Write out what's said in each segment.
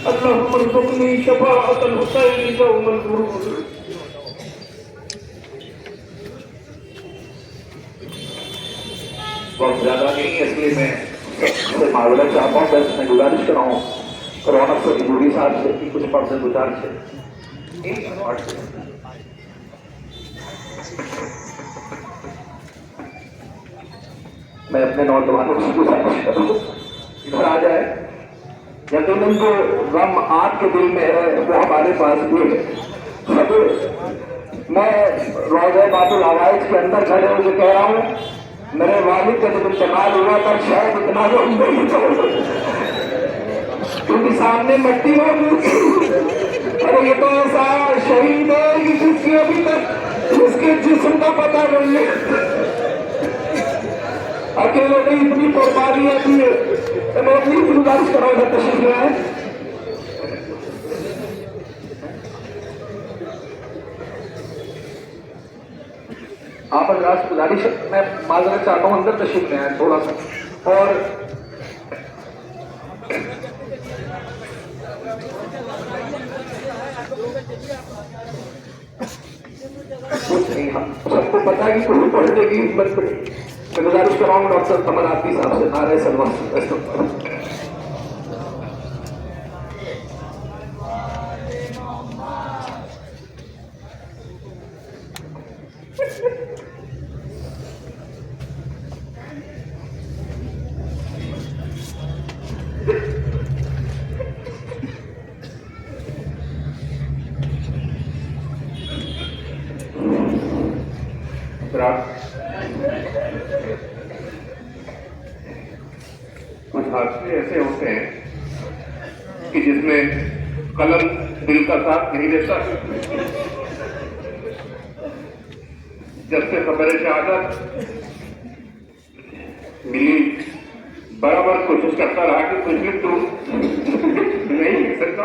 اللهم ارزقني شفاعة الحسين يوم الخروج. وقت زیادہ نہیں ہے، اس لیے میں سب سے معذرت چاہتا ہوں، بس میں گزارش کر رہا ہوں رونق سے جوڑی صاحب سے کہ کچھ پڑھ سے گزارش ہے. میں اپنے نوجوانوں سے گزارش کر رہا ہوں ادھر آ جائے. یقیناً جو غم آپ کے دل میں ہے وہ ہمارے پاس بھی ہے. میں روضہ باب العوائد کے اندر کھڑے ہو کے کہہ رہا ہوں میرے والد کا جب انتقال ہوا تھا شاید اتنا جو نہیں تھا کیونکہ سامنے مٹی موجود تھی. ارے یہ تو ایسا شہید ہے کہ جس کی ابھی تک اس کے جسم کا پتہ نہیں ہے. اکیلے نے اتنی قربانیاں دی ہے. میں اپنی گزارش کر رہا ہوں تشریف لائیں. آپ حضرات سے گزارش میں معذرت چاہتا ہوں اندر تشریف لائیں تھوڑا سا. اور کچھ نہیں، ہم سب کو پتا ہے کہ کوئی پڑھنے کی ہمت پڑی. میں گزارش کر رہا ہوں ڈاکٹر قمر آتی صاحب سے نعرہ سلمان. کچھ حادثے ایسے ہوتے ہیں کہ جس میں قلم دل کا ساتھ نہیں دیتا. جب سے خبر شہادت ملی برابر کوشش کرتا رہا کہ کچھ بھی تو نہیں لکھ سکتا.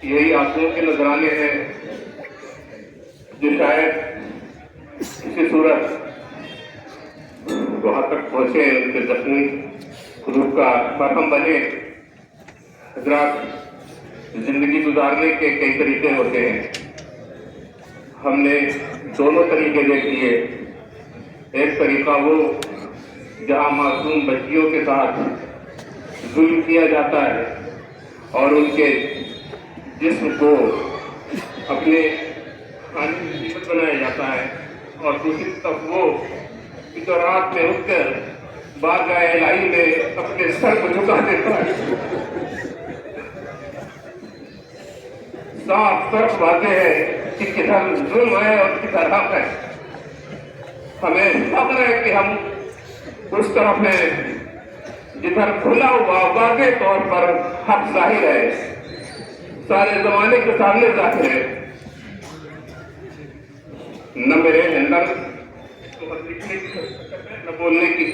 یہی آنسوؤں کے نذرانے ہیں جو شاید کسی صورت وہاں تک پہنچے ان کے زخمی قلوب کا مرہم بنے. حضرات زندگی گزارنے کے کئی طریقے ہوتے ہیں. ہم نے دونوں طریقے دیکھ لیے. ایک طریقہ وہ جہاں معصوم بچیوں کے ساتھ ظلم کیا جاتا ہے اور ان کے جسم کو اپنے کھانے کی قیمت بنایا جاتا ہے، اور دوسری طرف وہ جو رات میں اٹھ کر بارگاہ الہی میں اپنے سر کو جھکا دیتا ہے. صاف صرف واضح ہے کہ کدھر ظلم ہے اور کدھر حق ہے. ہمیں فخر ہے کہ ہم اس طرف ہیں جدھر کھلا ہوا واضح طور پر حق ظاہر ہے، سارے زمانے کے سامنے ظاہر ہے. نہ میرے اندر لکھنے کی نہ بولنے کی.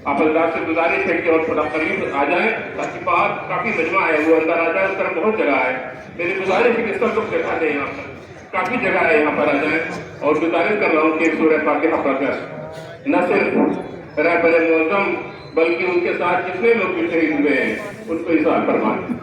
آپ حضرات سے گزارش ہے کہ اور تھوڑا قریب آ جائیں تاکہ بات کافی مجمع ہے وہ اندر آ جائے. اس طرح بہت جگہ ہے. میری گزارش ہے کہ سب لوگ دیکھا دیں. یہاں پر کافی جگہ ہے، یہاں پر آ جائیں. اور گزارش کر رہا ہوں کہ سورہ فاتحہ پڑھ کر نہ صرف رہبر معظم بلکہ ان کے ساتھ جتنے لوگ بھی شہید ہوئے ہیں ان کو اظہار فرمائیں.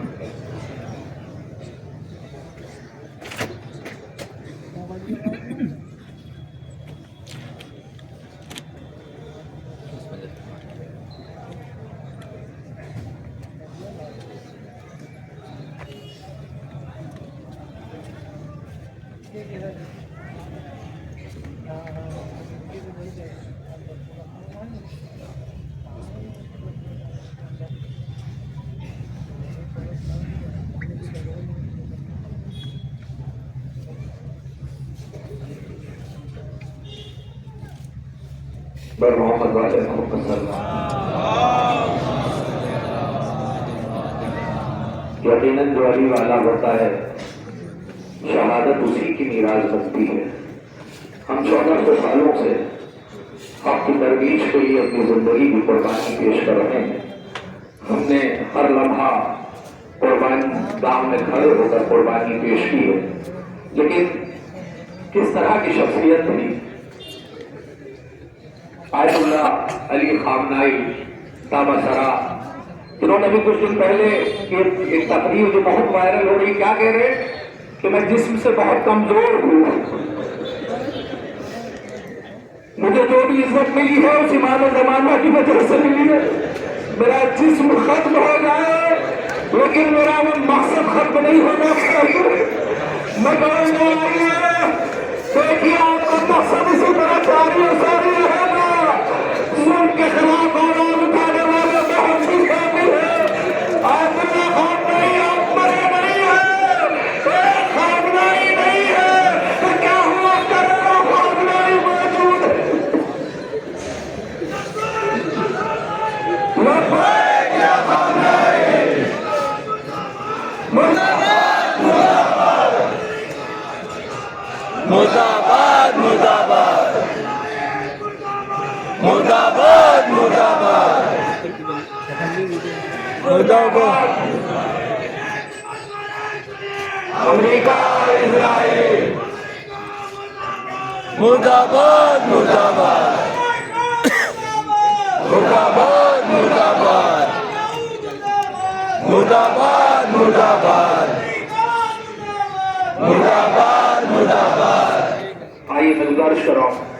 بر محمد والے محمد صلی اللہ یقیناً جو علی والا ہوتا ہے شہادت اسی کی میراث بنتی ہے. ہم 1400 سالوں سے حق کی ترویج کے لیے اپنی زندگی کی قربانی پیش کر رہے ہیں. ہم نے ہر لمحہ قربانی دام میں کھڑے ہو کر قربانی پیش کی ہے. لیکن کس طرح کی شخصیت تھی آیت اللہ علی خامنائی تابصرہ، انہوں نے بھی کچھ دن پہلے ایک تقریر جو بہت وائرل ہو رہی، کیا کہہ رہے کہ میں جسم سے بہت کمزور ہوں، مجھے جو بھی عزت ملی ہے اس ایمان و زمانہ کی وجہ سے ملی ہے، میرا جسم ختم ہو جائے لیکن میرا وہ مقصد ختم نہیں ہونا چاہیے۔ میں کہوں گا دیکھیے آپ کا مقصد اسی طرح جاری و ساری رہے گا، ظلم کے خلاف آواز اٹھانے والے بہت ہی کافی ہے۔ آپ کا خواب نہیں، آپ مرے نہیں ہے، ایک خامنائی نہیں ہے تو کیا ہوا کروڑوں خامنائی موجود ہے۔ لبیک یا خامنائی، مرداباد مرداباد مرداباد مرداباد مرداباد مرداباد امریکہ اسرائیل مرداباد مرداباد مرداباد مرداباد مرداباد مرداباد مرداباد مرداباد۔ آئیے میں گزارش کر رہا ہوں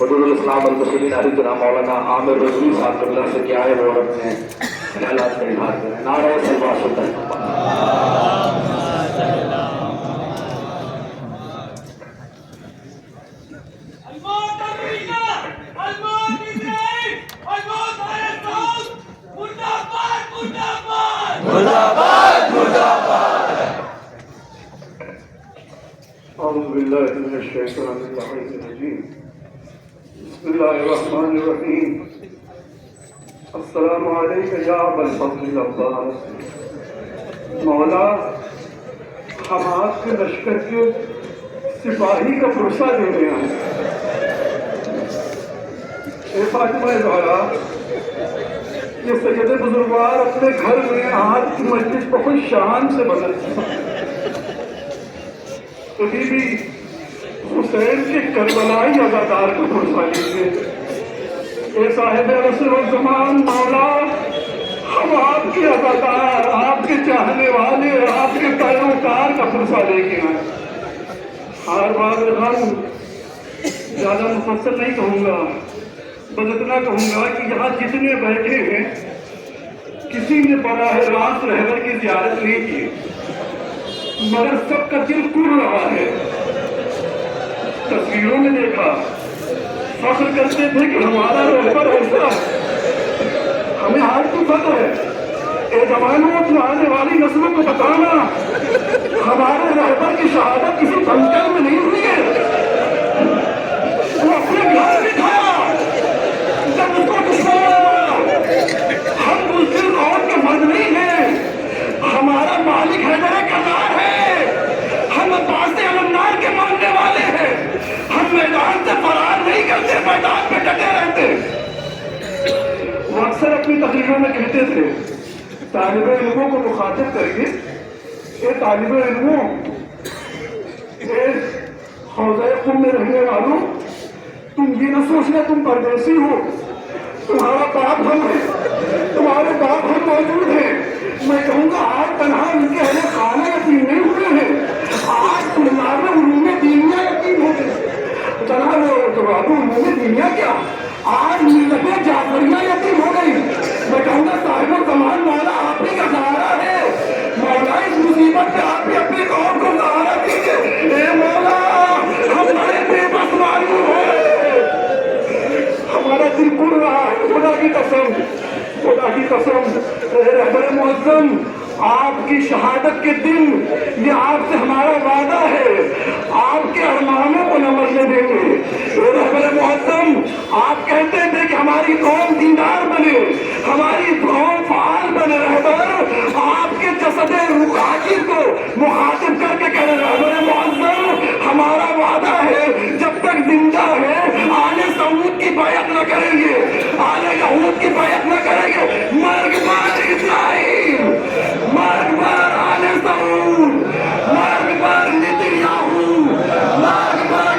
حضور الاسلام المسلمین علی جناب مولانا عامر رضوی صاحب اللہ سے کیا ہے وہ اپنے خیالات کا اظہار کریں۔ نعرہ سلوات سلطان مرداباد مرداباد۔ اعوذ باللہ من الشیطان الرجیم، بسم اللہ الرحمن الرحیم، السلام علیکم یا ابا الفضل العباس۔ مولا ہم آپ کے لشکر کے سپاہی کا پرسہ دے رہے ہیں، اے فاطمہ زہرا، یہ سید بزرگوار اپنے گھر میں آپ کی مجلس بہت شان سے بدلتی ہے۔ کبھی بھی حسین کے کربلائی ازادار کو پرسہ لیجیے۔ اے صاحب عصر و زمان مولا، ہم آپ کے ازادار، آپ کے چاہنے والے، آپ کے پیروکار کا پرسہ لے کے آئے۔ ہر بار غم زیادہ مفصل نہیں کہوں گا، بس اتنا کہوں گا کہ یہاں جتنے بیٹھے ہیں کسی نے براہ راست رہبر کی زیارت نہیں کی، مگر سب کا دل کڑ رہا ہے۔ تصویروں میں دیکھا، فخر کرتے تھے کہ ہمارا رہبر ایسا ہے، ہمیں حال تو فخر ہے۔ اے زمانوں کی آنے والی نسلوں کو بتانا ہمارے رہبر کی شہادت کسی بنکر میں نہیں ہوئی ہے، وہ اپنے گھر میں تھا جب اس کو دشمن۔ ہم بزدل قوم کے مرد نہیں ہیں، ہمارا مالک حیدر کرار ہے، ہم عباس علمدار کے ماننے والے ہیں، ہم میدان سے فرار نہیں کرتے، میدان میں ڈٹے رہتے۔ وہ اکثر اپنی تقریروں میں کہتے تھے طالب علموں کو مخاطب کریے، اے طالب علموں، اے حوضہ قم میں رہنے والوں، تم یہ نہ سوچنا تم پردیسی ہو، تمہارا باپ ہم ہے، تمہارے باپ ہم موجود ہیں۔ میں کہوں گا آج تنہا ان کے اہل خانہ یتیم نہیں ہوئے ہیں، آج طلاب علوم دینیا یتیم ہو گئے، تنہا طلاب علوم دینیا کیا، آج ملت جعفریہ یتیم ہو گئی۔ میں کہوں گا صاحب الزمان مولا آپ ہی کا سہارا ہے، مولا اس مصیبت پہ آپ بھی اپنی قوم کو سہارا دیجیے۔ اے مولا ہم بڑے بے بس معلوم ہیں، ہمارا دل کڑ رہا ہے، خدا کی قسم، خدا کی قسم۔ رہبر معظم، آپ کی شہادت کے دن یہ آپ سے ہمارا وعدہ ہے، آپ کے ارمانوں کو نہ مرنے دیں گے۔ رہبر معظم، آپ کہتے تھے کہ ہماری قوم دیندار بنے، ہماری قوم فعال بنے۔ رہبر آپ کے جسد رخاجی کو مخاطب کر کے کہہ رہے، رہبر معظم ہمارا وعدہ ہے جب تک زندہ ہے آل سعود کی بیعت نہ کریں گے، آل یہود کی بیعت نہ کریں گے۔ مرگ بار اسرائیل، مرگ بار آل سعود، مرگ بار نیتن یاہو، مرگ بار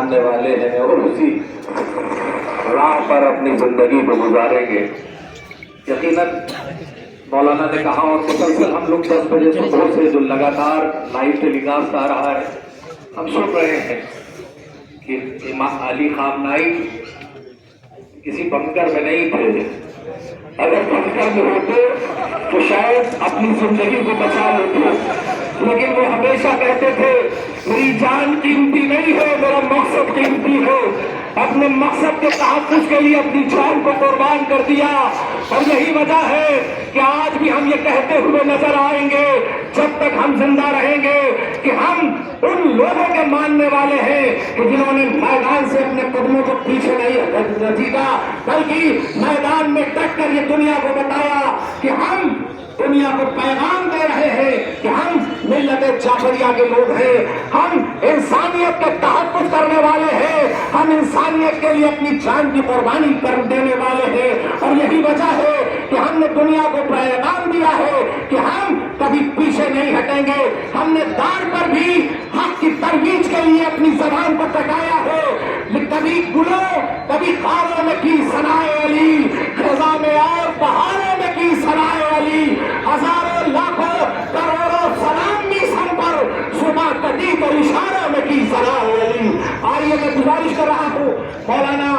ماننے والے ہیں اور اسی راہ پر اپنی زندگی کو گزاریں گے. یقیناً مولانا نے کہا اور مسلسل ہم لوگ 10 بجے صبح سے جو لگاتار لائیو ٹیلی کاسٹ آ رہا ہے ہم سن رہے ہیں کہ امام علی خامنائی کسی بنکر میں نہیں تھے. اگر بنکر میں ہوتے تو شاید اپنی زندگی کو بچا لیتے, لیکن وہ ہمیشہ کہتے تھے میری جان قیمتی نہیں ہے, میرا مقصد قیمتی ہے. اپنے مقصد کے تحفظ کے لیے اپنی جان کو قربان کر دیا. اور یہی وجہ ہے کہ آج بھی ہم یہ کہتے ہوئے نظر آئیں گے جب تک ہم زندہ رہیں گے کہ ہم ان لوگوں کے ماننے والے ہیں کہ جنہوں نے میدان سے اپنے قدموں کو پیچھے نہیں جیتا, بلکہ میدان میں ڈٹ کر یہ دنیا کو بتایا کہ ہم دنیا کو پیغام دے رہے ہیں کہ ہم ملت جعفریہ کے لوگ ہیں, ہم انسانیت کے تحفظ کرنے والے ہیں, ہم انسانیت کے لیے اپنی جان کی قربانی کر دینے والے ہیں. اور یہی وجہ ہے کہ ہم نے دنیا کو پیغام دیا ہے کہ ہم کبھی پیچھے نہیں ہٹیں گے. ہم نے دار پر بھی حق کی ترویج کے لیے اپنی زبان کو کٹایا ہے. کبھی گلوں کبھی خاروں میں کی ثنائے علی, خزاں میں اور بہاروں میں کی ثنائے علی, ہزاروں لاکھوں کروڑوں سلام بھی سن پر صبح کٹی تو اشاروں میں کی ثنائے علی. آئیے میں گزارش کر رہا ہوں مولانا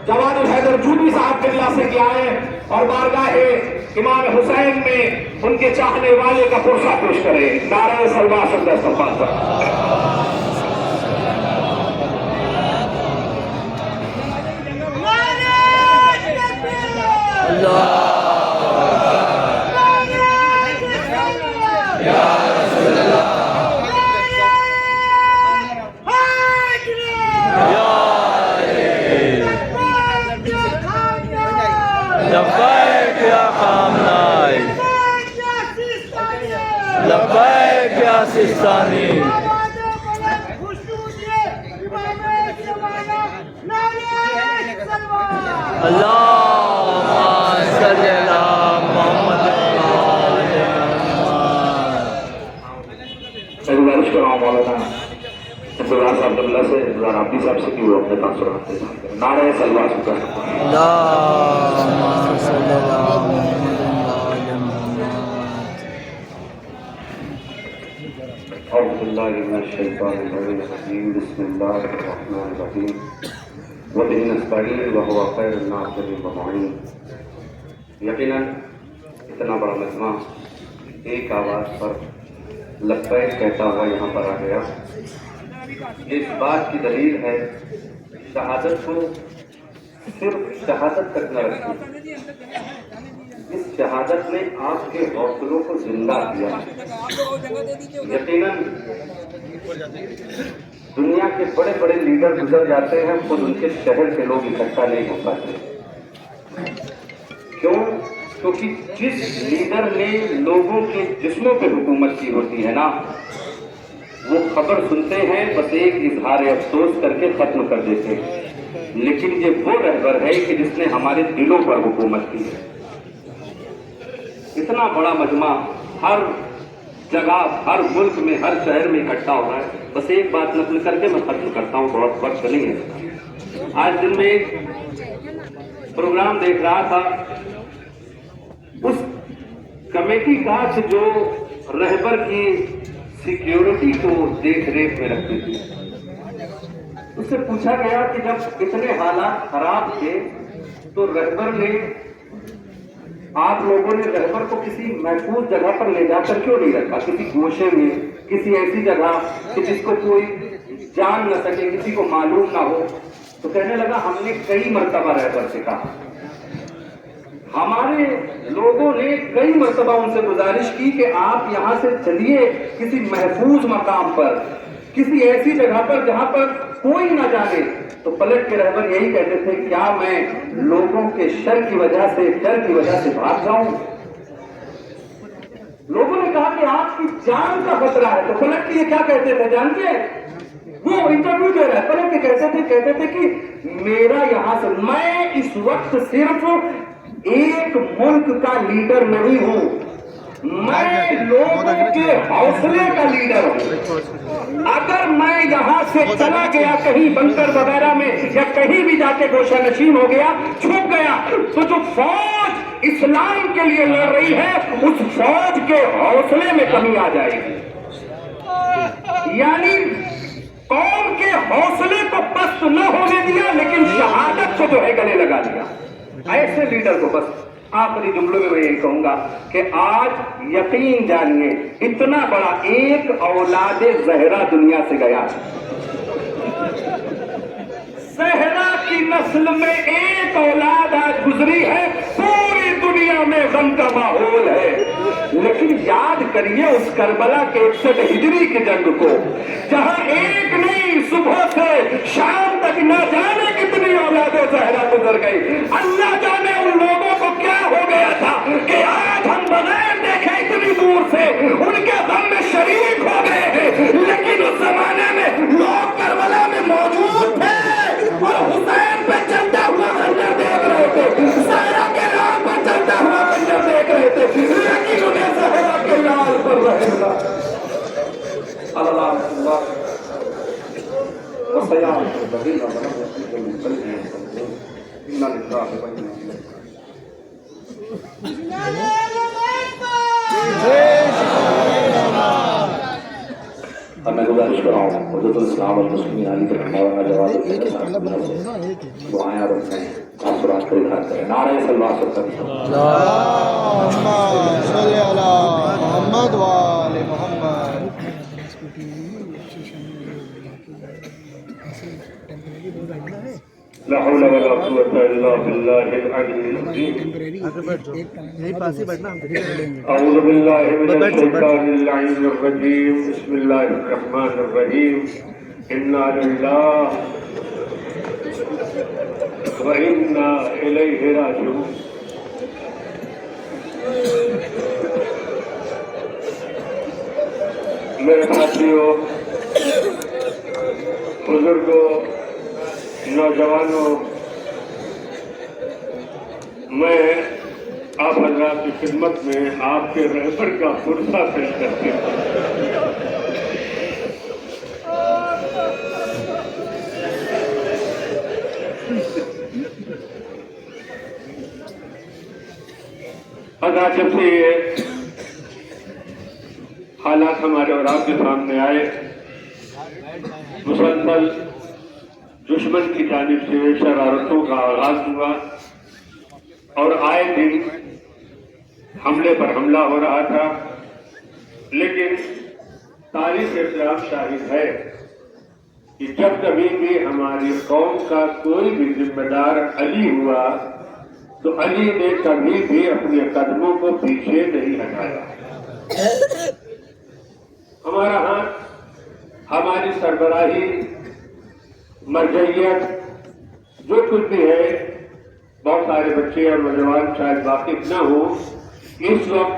جواد الحیدر جوبی صاحب کے اللہ سے کہ آئے اور بارگاہ امام حسین میں ان کے چاہنے والے کا پرسہ پیش کرے. نعرہ سلوات صلی اللہ علیہ وسلم. لبیک یا خامنائی, لبیک یا سستانی, اللہم صلی علی محمد. میں گزارش کر رہا ہوں مولانا انتظار صاحب اللہ سے, انتظار عابدی صاحب سے کہ وہ اپنے تاثرات دے سکتے. نعرہ سلوات صلی اللہ علیہ وسلم. اللہم صلی علی محمد. اعوذ باللہ من الشیطان الرجیم, بسم اللہ الرحمن الرحیم, وبہ نستعین وہو خیر الناصرین والمعین. یقیناً اتنا بڑا مجمع ایک آواز پر لبیک کہتا ہوا یہاں پر آ گیا. یہ اس بات کی دلیل ہے شہادت کو صرف شہادت تک نہ رکھی, اس شہادت نے آپ کے حوصلوں کو زندہ کیا. یقیناً دنیا کے بڑے بڑے لیڈر گزر جاتے ہیں, خود ان کے شہر کے لوگ اکٹھا نہیں ہو پاتے. کیوں؟ کیونکہ جس لیڈر نے لوگوں کے جسموں پہ حکومت کی ہوتی ہے نا, وہ خبر سنتے ہیں بس ایک اظہار افسوس کر کے ختم کر دیتے ہیں. لیکن یہ وہ رہبر ہے کہ جس نے ہمارے دلوں پر حکومت کی ہے. اتنا بڑا مجمع ہر جگہ, ہر ملک میں, ہر شہر میں اکٹھا ہو رہا ہے. بس ایک بات نقل کر کے میں ختم کرتا ہوں, بہت وقت نہیں ہے. آج دن میں ایک پروگرام دیکھ رہا تھا, اس کمیٹی کا جو رہبر کی سیکیورٹی کو دیکھ ریکھ میں رکھتی تھی, اس سے پوچھا گیا کہ جب اتنے حالات خراب تھے تو رہبر نے, آپ لوگوں نے رہبر کو کسی محفوظ جگہ پر لے جا کر کیوں نہیں رکھا, کسی گوشے میں, کسی ایسی جگہ کہ جس کو کوئی جان نہ سکے, کسی کو معلوم نہ ہو. تو کہنے لگا ہم نے کئی مرتبہ رہبر سے کہا, ہمارے لوگوں نے کئی مرتبہ ان سے گزارش کی کہ آپ یہاں سے چلیے کسی محفوظ مقام پر, کسی ایسی جگہ پر جہاں پر کوئی نہ جانے. تو پلٹ کے رہبر یہی کہتے تھے کیا میں لوگوں کے شر کی وجہ سے, ڈر کی وجہ سے بھاگ جاؤں. لوگوں نے کہا کہ آپ کی جان کا خطرہ ہے. تو پلٹ کے یہ کیا کہتے تھے جانتے ہیں, وہ انٹرویو دے رہا ہے, پلٹ کے کہتے تھے کہ میرا یہاں سے, میں اس وقت صرف ایک ملک کا لیڈر نہیں ہوں, میں لوگوں کے حوصلے کا لیڈر ہوں. اگر میں یہاں سے چلا گیا کہیں بنکر وغیرہ میں یا کہیں بھی جا کے گوشہ نشین ہو گیا, چھپ گیا, تو جو فوج اسلام کے لیے لڑ رہی ہے اس فوج کے حوصلے میں کمی آ جائے گی. یعنی قوم کے حوصلے کو پست نہ ہونے دیا لیکن شہادت کو جو ہے گلے لگا دیا. ایسے لیڈر کو بس آخری جملوں میں یہی کہوں گا کہ آج یقین جانیے اتنا بڑا ایک اولاد زہرا دنیا سے گیا. زہرا کی نسل میں ایک اولاد آج گزری ہے, پوری دنیا میں غم کا ماحول ہے. لیکن یاد کریے اس کربلا کے 61 ہجری کی جنگ کو, جہاں ایک نہیں صبح سے شام تک نہ جانے کتنی اولاد زہرا گزر گئی. اللہ جانے ان لوگوں کو کیا ہو گیا تھا کہ آج ہم بغیر دیکھے اتنی دور سے ان کے غم میں شریک ہو گئے ہیں. لیکن اس زمانے میں لوگ کربلا میں موجود تھے اور حسین پہ چلتا ہوا خنجر دیکھ رہے تھے, زہرا کے نام پر چلتا ہوا خنجر دیکھ رہے تھے, لیکن انہیں زہرا کے لال پر رہے گا. اللہ وسیام الذین ظلموا من قلبهم انا لله وانا میں گزارش کر رہا ہوں حضرت الاسلام والمسلمین علی کے مولانا جواد الدین دعائیں اور اپنے تاثرات کا اظہار کریں. نعرہ صلوات و تسلیم. اللہم صلی علی محمد و آل محمد. لا حول ولا قوة إلا بالله العلي العظيم. أعوذ بالله من الشيطان اللعين الرجيم. بسم الله الرحمن الرحيم. إنا لله وإنا إليه راجعون. میرے ساتھیوں, بزرگوں, نوجوانوں, میں آپ حضرات کی خدمت میں آپ کے رہبر کا فرصہ پیش کرتے ہوں. حضرات جب سے یہ حالات ہمارے اور آپ کے سامنے آئے, مسلسل دشمن کی جانب سے شرارتوں کا آغاز ہوا اور آئے دن حملے پر حملہ ہو رہا تھا. لیکن تاریخ اسلام شاہد ہے کہ جب کبھی بھی ہماری قوم کا کوئی بھی ذمہ دار علی ہوا تو علی نے کبھی بھی اپنے قدموں کو پیچھے نہیں ہٹایا. ہمارا ہاتھ, ہماری سربراہی, مرجعیت, جو کچھ بھی ہے, بہت سارے بچے اور نوجوان شاید واقف نہ ہوں. اس وقت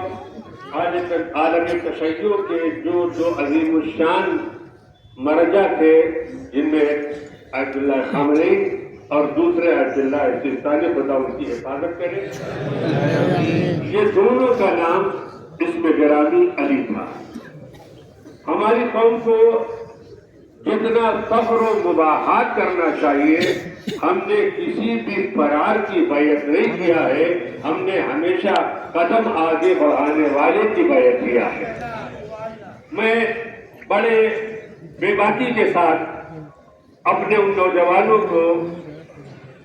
عالمی تشیع کے جو عظیم الشان مرجع تھے, جن میں عبداللہ خامنئی اور دوسرے عبداللہ سیستانی, خدا ان کی حفاظت کرے, یہ دونوں کا نام اسم گرامی علی تھا. ہماری قوم کو جتنا فخر و مباحات کرنا چاہیے, ہم نے کسی بھی فرار کی بیعت نہیں کیا ہے. ہم نے ہمیشہ قدم آگے بڑھانے والے کی بیعت کیا ہے. میں بڑے بے باکی کے ساتھ اپنے ان نوجوانوں کو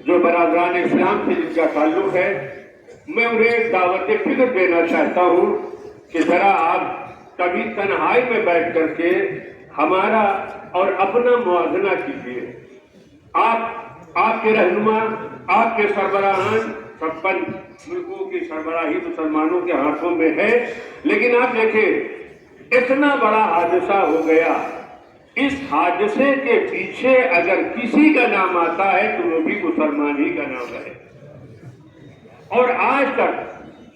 جو برادران اسلام سے جن کا تعلق ہے, میں انہیں دعوت فکر دینا چاہتا ہوں کہ ذرا آپ کبھی تنہائی میں بیٹھ کر کے ہمارا اور اپنا موازنہ کیجیے. آپ کے رہنما, آپ کے سربراہان, 56 ملکوں کی سربراہی مسلمانوں کے ہاتھوں میں ہے, لیکن آپ دیکھیں اتنا بڑا حادثہ ہو گیا. اس حادثے کے پیچھے اگر کسی کا نام آتا ہے تو وہ بھی مسلمان ہی کا نام ہے. اور آج تک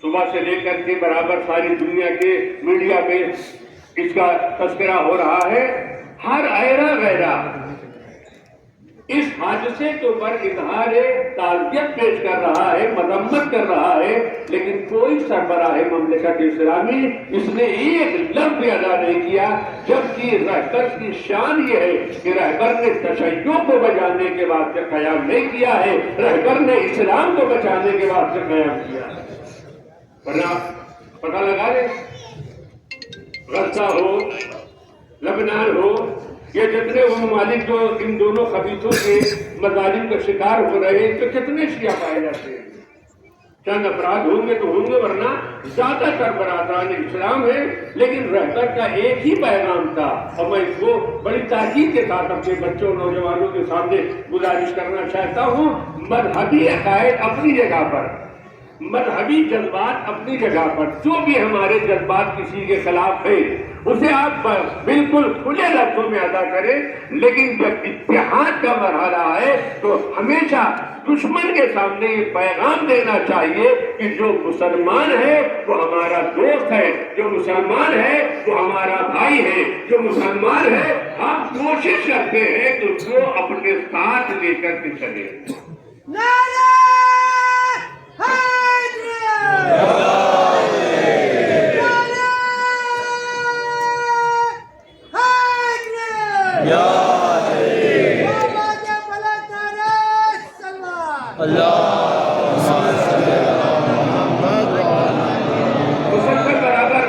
صبح سے لے کر کے برابر ساری دنیا کے میڈیا میں اس کا تذکرہ ہو رہا ہے. ہر ایرا غیرہ اس حادثے کے اوپر اظہار تعزیت پیش کر رہا ہے، مذمت کر رہا ہے، لیکن کوئی سربراہ مملکت اسلامی اس نے ایک لفظ بھی ادا نہیں کیا، جبکہ رہبر کی شان یہ ہے کہ رہبر نے تشیع کو بچانے کے واسطے قیام نہیں کیا ہے، رہبر نے اسلام کو بچانے کے واسطے قیام کیا ہے۔ ورنہ پتہ لگا لیں، غزہ ہو، لبنان ہو، یہ جتنے وہ ممالک جو ان دونوں خبیثوں کے مظالم کا شکار ہو رہے ہیں تو کتنے شیعہ پائے جاتے ہیں؟ چند افراد ہوں گے تو ہوں گے، ورنہ زیادہ تر برادران اسلام ہے۔ لیکن رہبر کا ایک ہی پیغام تھا، اور میں اس کو بڑی تاکید کے ساتھ اپنے بچوں اور نوجوانوں کے سامنے گزارش کرنا چاہتا ہوں، مذہبی عقائد اپنی جگہ پر، مذہبی جذبات اپنی جگہ پر، جو بھی ہمارے جذبات کسی کے خلاف ہے اسے آپ بالکل کھلے لفظوں میں ادا کریں، لیکن جب اتحاد کا مرحلہ آئے تو ہمیشہ دشمن کے سامنے یہ پیغام دینا چاہیے کہ جو مسلمان ہے وہ ہمارا دوست ہے، جو مسلمان ہے وہ ہمارا بھائی ہے، جو مسلمان ہے ہم کوشش کرتے ہیں کہ اس کو اپنے ساتھ لے کر کے چلے۔ نعرہ مسلسل برابر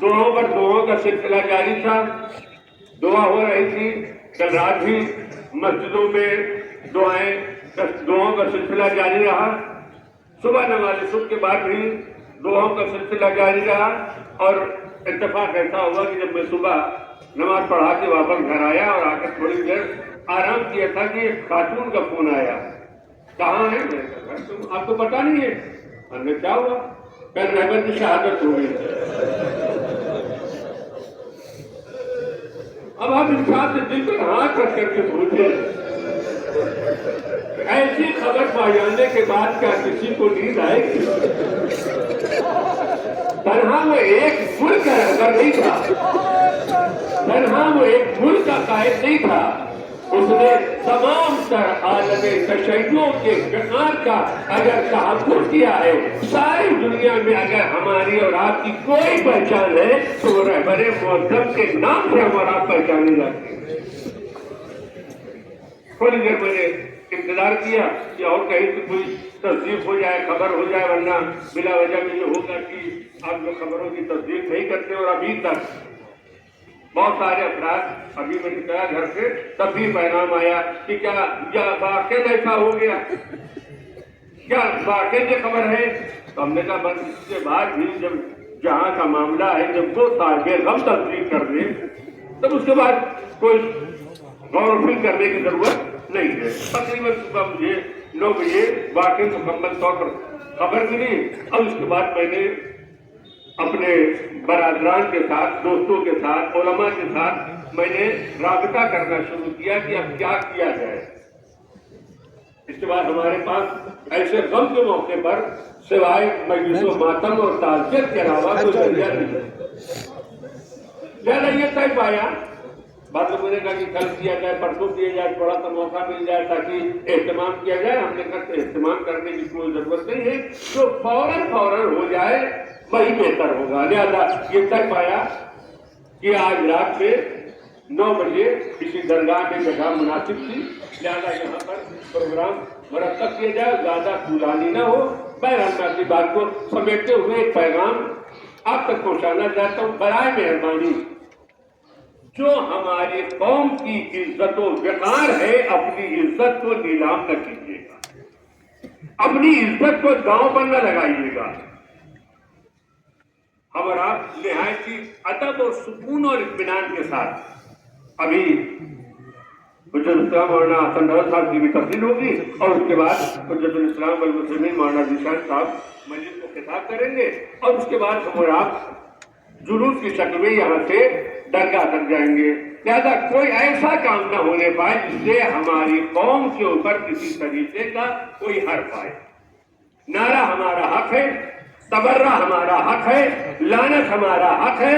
دعاؤں پر دعاؤں کا سلسلہ جاری تھا، دعا ہو رہی تھی، کل رات بھی مسجدوں میں دعاؤں کا سلسلہ جاری رہا، صبح نماز صبح کے بعد بھی دعاؤں کا سلسلہ جاری رہا، اور اتفاق ایسا ہوا کہ جب میں صبح نماز پڑھا کے واپس گھر آیا اور آ کر تھوڑی دیر آرام کیا تھا کہ ایک خاتون کا فون آیا، کہاں ہے؟ میں کہا تم آپ کو پتا نہیں ہے؟ ہم نے کیا ہوا؟ کل رہبر کی شہادت ہو گئی۔ اب آپ انسان سے دل پر ہاتھ رکھ کر کے سوچیں، ایسی خبر پا جانے کے بعد کیا کسی کو نیند آئے گی؟ تنہا وہ ایک ملک کا رہبر نہیں تھا، تنہا وہ ایک ملک کا قائد نہیں تھا، اس نے تمام تر عالم تشیع کے فقار کا اگر تحفظ کیا ہے، ساری دنیا میں اگر ہماری اور آپ کی کوئی پہچان ہے تو وہ رہبر معظم کے نام سے ہم اور آپ پہچانے جاتے ہیں۔ تھوڑی دیر میں نے انتظار کیا کہ اور کہیں سے کوئی تصدیق ہو جائے، خبر ہو جائے، ورنہ بلا وجہ میں یہ ہوگا کہ آپ جو خبروں کی تصدیق نہیں کرتے، اور ابھی تک بہت سارے افراد، ابھی میں نکلا گھر سے تب بھی پیغام آیا کہ کیا واقعہ ایسا ہو گیا، کیا واقعہ یہ خبر ہے؟ تو ہم نے کہا بس اس کے بعد بھی جب جہاں کا معاملہ ہے، جب وہ صاحب غم تصدیق کر دیں تب اس کے بعد کوئی غور و فکر کرنے کی ضرورت نہیں ہے۔ تقریباً صبح مجھے 9 بجے واقعی مکمل طور پر خبر ملی، اور اس کے بعد میں نے اپنے برادران کے ساتھ، دوستوں کے ساتھ، علماء کے ساتھ میں نے رابطہ کرنا شروع کیا کہ اب کیا کیا جائے۔ اس کے بعد ہمارے پاس ایسے غم کے موقع پر سوائے مجلس و ماتم اور تعزیت کے علاوہ کوئی ذریعہ نہیں ہے۔ یہ طے پایا، بعد لوگوں نے کہا کہ کل کیا جائے، پرسوں کیا جائے، تھوڑا سا موقع مل جائے تاکہ اہتمام کیا جائے۔ ہم نے کہا اہتمام کرنے کی کوئی ضرورت نہیں ہے، جو فوراً ہو جائے وہی بہتر ہوگا۔ لہٰذا یہ طے پایا کہ آج رات میں 9 بجے کسی درگاہ میں جگہ مناسب تھی، لہٰذا یہاں پر پروگرام مرتب کیا جائے، زیادہ طولانی نہ ہو۔ بہرحال میں اپنی بات کو سمیٹتے ہوئے ایک پیغام آپ تک پہنچانا چاہتا ہوں۔ برائے مہربانی جو ہماری قوم کی عزت و وقار ہے، اپنی عزت کو نیلام نہ کیجیے گا، اپنی عزت کو داؤں پر نہ لگائیے گا۔ ہم اور آپ نہایت ہی ادب اور سکون اور اطمینان کے ساتھ ابھی حجت الاسلام مولانا حسن رضا صاحب کی بھی تقریر ہوگی، اور اس کے بعد حجت الاسلام والمسلمین مولانا ذیشان صاحب مجلس کو خطاب کریں گے، اور اس کے بعد ہم اور آپ جلوس کی شکل میں یہاں سے درگاہ تک جائیں گے۔ لہذا کوئی ایسا کام نہ ہونے پائے جس سے ہماری قوم کے اوپر کسی طریقے کا کوئی حرف آئے۔ نعرہ ہمارا حق ہے، تبرہ ہمارا حق ہے، لعنت ہمارا حق ہے۔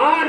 8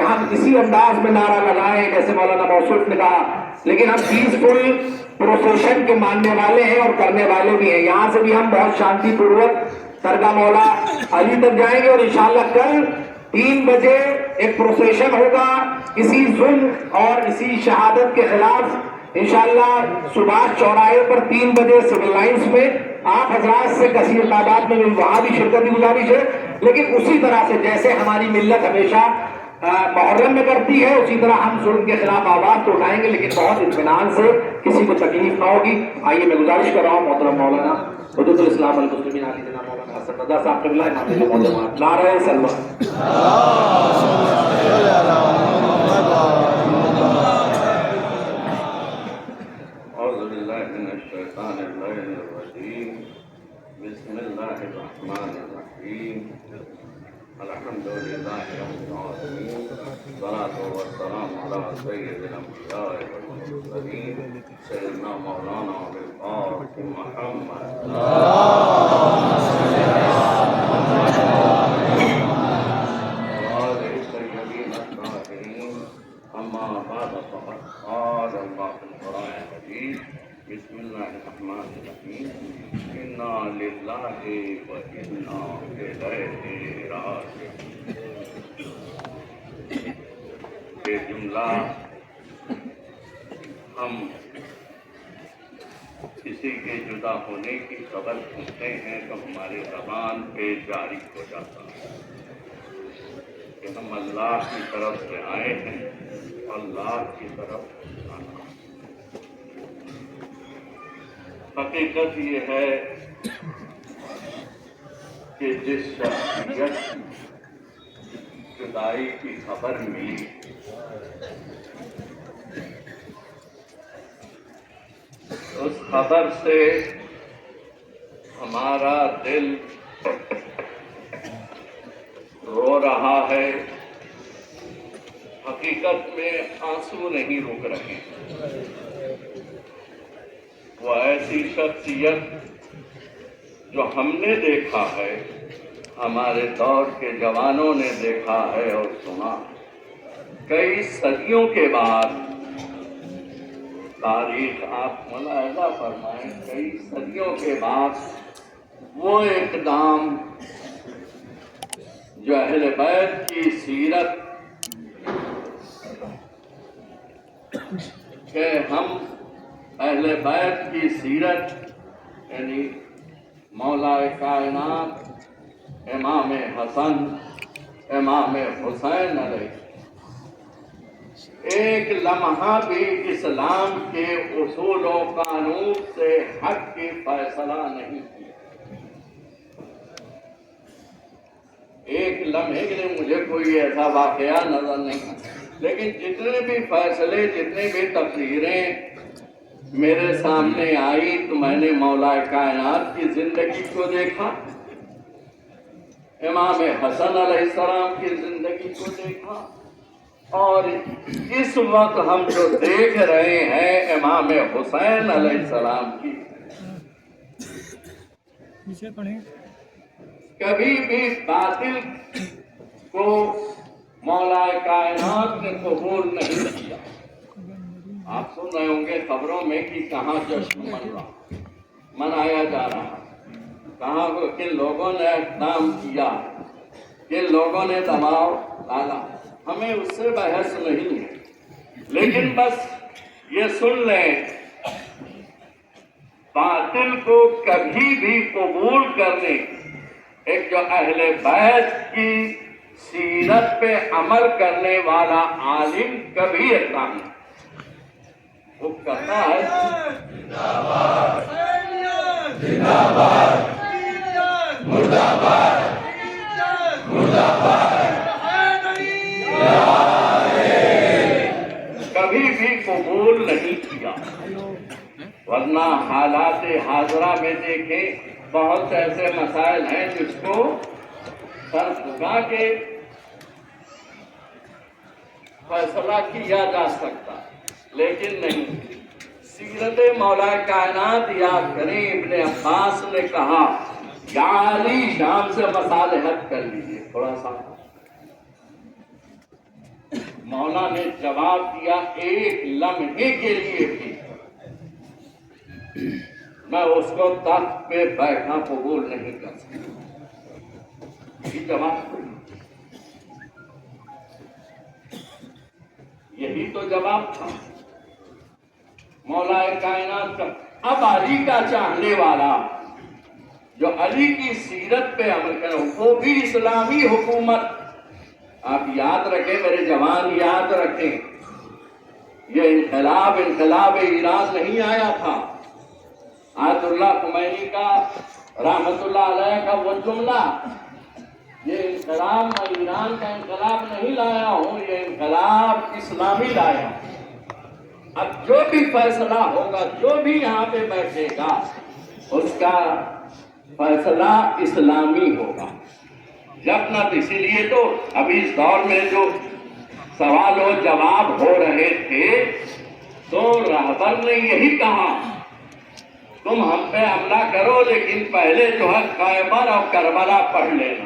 کہ ہم اسی انداز میں نعرہ لگائیں جیسے مولانا موصوف نے کہا، لیکن ہم پیسفل پروسیشن کے ماننے والے ہیں اور کرنے والے بھی ہیں. یہاں سے بھی ہم بہت شانتی پوروک درگاہ مولا علی تک جائیں گے اور انشاءاللہ کل 3 بجے ایک پروسیشن ہوگا اسی ظلم اور اسی شہادت کے خلاف. انشاءاللہ سبھاش چوراہے پر 3 بجے سول لائنز میں آپ حضرات سے کثیر تعداد میں وہاں بھی شرکت کی گزارش ہے. لیکن اسی طرح سے جیسے ہماری ملت ہمیشہ محرم میں کرتی ہے اسی طرح ہم ظلم کے خلاف آواز تو اٹھائیں گے، لیکن بہت اطمینان سے، کسی کو تکلیف نہ ہوگی. آئیے میں گزارش کر رہا ہوں محترم مولانا حدود الاسلام المسلمین علی جناب مولانا حسن رضا صاحب قبلہ امام نعرہ سلوات. اعوذ باللہ من الشیطان الرجیم. بسم اللہ الرحمن الرحیم. الحمد للہ رب العالمین. والصلاة والسلام علی سید الانبیاء والمرسلین سیدنا مولانا ابوالقاسم محمد وآلہ الطیبین الطاہرین. اما بعد فقد قال اللہ فی القرآن المجید. بسم اللہ الرحمن الرحیم. انا للہ وانا الیہ راجعون. یہ جملہ ہم کسی کے جدا ہونے کی خبر سنتے ہیں تو ہماری زبان پہ جاری ہو جاتا ہے کہ ہم اللہ کی طرف سے آئے ہیں، اللہ کی طرف آنا. حقیقت یہ ہے کہ جس شخصیت جدائی کی خبر ملی اس خبر سے ہمارا دل رو رہا ہے. حقیقت میں آنسو نہیں رک رہے. وہ ایسی شخصیت جو ہم نے دیکھا ہے، ہمارے دور کے جوانوں نے دیکھا ہے اور سنا. کئی صدیوں کے بعد تاریخ آپ ملاحظہ فرمائیں، کئی صدیوں کے بعد وہ اقدام جو اہل بیت کی سیرت کہ ہم اہل بیت کی سیرت یعنی مولا کائنات امام حسن امام حسین علیہ ایک لمحہ بھی اسلام کے اصول و قانون سے ہٹ کے فیصلہ نہیں کیا. ایک لمحے کے لیے مجھے کوئی ایسا واقعہ نظر نہیں، لیکن جتنے بھی فیصلے، جتنے بھی تقریریں میرے سامنے آئی تو میں نے مولا کائنات کی زندگی کو دیکھا، امام حسن علیہ السلام کی زندگی کو دیکھا، اور اس وقت ہم جو دیکھ رہے ہیں امام حسین علیہ السلام کی. کبھی بھی باطل کو مولا کائنات نے قبول نہیں کیا. آپ سن رہے ہوں گے خبروں میں کہ کہاں جشن منایا جا رہا، کہاں کن لوگوں نے اقدام کیا، کن لوگوں نے دباؤ ڈالا. ہمیں اس سے بحث نہیں ہے، لیکن بس یہ سن لیں باطل کو کبھی بھی قبول کرنے ایک جو اہل بیت کی سیرت پہ عمل کرنے والا عالم کبھی اقدام نہیں وہ کرتا ہے. کبھی بھی قبول نہیں کیا. ورنہ حالات حاضرہ میں دیکھیں بہت سے ایسے مسائل ہیں جس کو سر جھکا کے فیصلہ کیا جا سکتا، لیکن نہیں. سیرت مولا کائنات یاد کریں، ابن عباس نے کہا یا علی شام سے مصالحت کر لیجیے. تھوڑا سا مولا نے جواب دیا ایک لمحے کے لیے بھی میں اس کو تخت پہ بیٹھنا قبول نہیں کر سکتا۔ یہ جواب یہی تو جواب تھا مولا کائنات کا۔ اب علی کا چاہنے والا جو علی کی سیرت پہ عمل کرے وہ بھی اسلامی حکومت۔ آپ یاد رکھیں میرے جوان، یاد رکھیں یہ انقلاب ایران نہیں آیا تھا۔ آیت اللہ خمینی کا رحمت اللہ علیہ کا وہ جملہ، یہ انقلاب میں ایران کا انقلاب نہیں لایا ہوں، یہ انقلاب اسلامی لایا ہوں۔ اب جو بھی فیصلہ ہوگا، جو بھی یہاں پہ بیٹھے گا، اس کا فیصلہ اسلامی ہوگا۔ جب نہ اسی لیے تو ابھی اس دور میں جو سوال و جواب ہو رہے تھے تو رہبر نے یہی کہا تم ہم پہ حملہ کرو لیکن پہلے جو ہے خیبر اور کربلا پڑھ لینا۔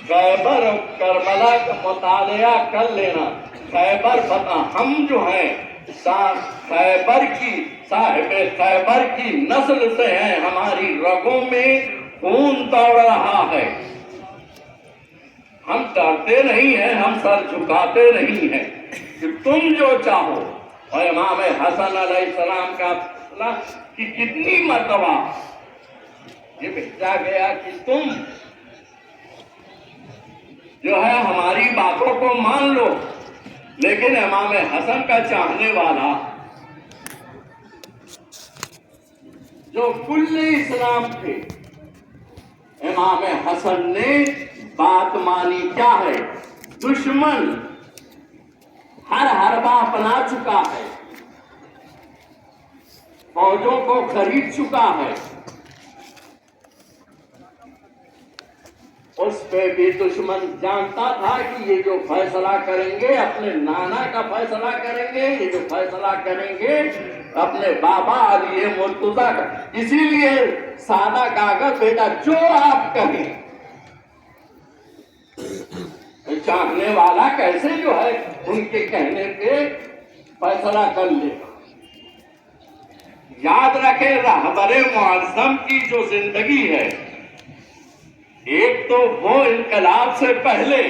خیبر اور کربلا کا مطالعہ کر لینا۔ خیبر بتا ہم جو ہیں خیبر کی صاحب خیبر کی نسل سے ہیں، ہماری رگوں میں خون دوڑ رہا ہے، ہم ڈرتے نہیں ہیں، ہم سر جھکاتے نہیں ہیں کہ تم جو چاہو۔ اور امام حسن علیہ السلام کا فیصلہ کہ کتنی مرتبہ یہ بھیجا گیا کہ تم جو ہے ہماری باتوں کو مان لو، لیکن امام حسن کا چاہنے والا جو کل اسلام تھے، امام حسن نے بات مانی۔ کیا ہے؟ دشمن ہر حربہ اپنا چکا ہے، فوجوں کو خرید چکا ہے، اس پہ بھی دشمن جانتا تھا کہ یہ جو فیصلہ کریں گے اپنے نانا کا فیصلہ کریں گے، یہ جو فیصلہ کریں گے اپنے بابا علی مرتضیٰ کا۔ اسی لیے سادہ کاغذ بیٹا جو آپ کہیں، چاہنے والا کیسے جو ہے ان کے کہنے پہ فیصلہ کر لے گا۔ یاد رکھے رہبر معظم کی جو زندگی ہے، ایک تو وہ انقلاب سے پہلے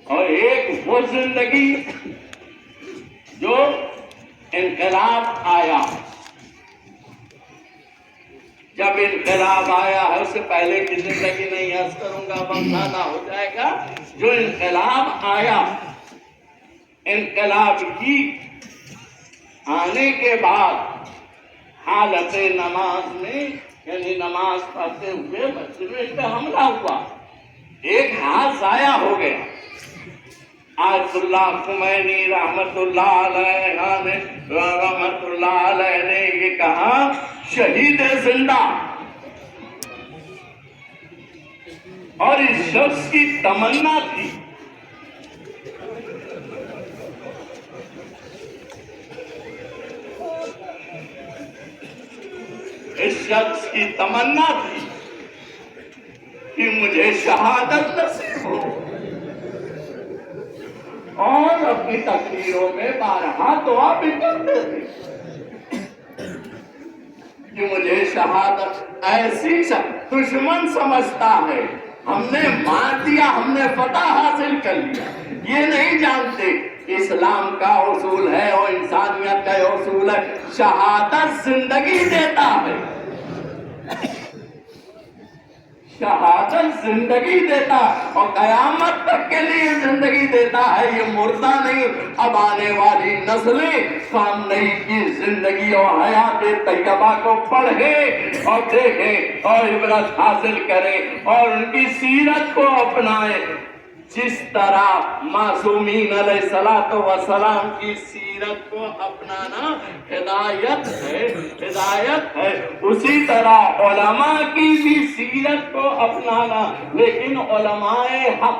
اور ایک وہ زندگی جو انقلاب آیا۔ جب انقلاب آیا ہے اس سے پہلے کی زندگی نہیں عرض کروں گا، وقت زیادہ ہو جائے گا۔ جو انقلاب آیا، انقلاب کی آنے کے بعد حالت نماز میں یعنی نماز پڑھتے ہوئے مسجد میں ان پہ حملہ ہوا، ایک ہاتھ ضائع ہو گیا۔ آیت اللہ خمینی رحمت اللہ علیہ نے یہ کہا شہید زندہ، اور اس شخص کی تمنا تھی کہ مجھے شہادت نصیب ہو، اور اپنی تقریروں میں بارہا دعا بھی کرتے تھے کہ مجھے شہادت۔ ایسی دشمن سمجھتا ہے ہم نے مار دیا، ہم نے فتح حاصل کر لیا، یہ نہیں جانتے اسلام کا اصول ہے اور انسانیت کا اصول ہے شہادت زندگی دیتا ہے، شہادت زندگی دیتا اور قیامت تک کے لیے زندگی دیتا ہے، یہ مردہ نہیں۔ اب آنے والی نسلیں سامنے کی زندگی اور حیات طیبہ کو پڑھیں اور دیکھیں اور عبرت حاصل کریں اور ان کی سیرت کو اپنائیں۔ جس طرح معصومین علیہ الصلوۃ والسلام کی سیرت کو اپنانا ہدایت ہے، اسی طرح علماء کی بھی سیرت کو اپنانا، لیکن علماء حق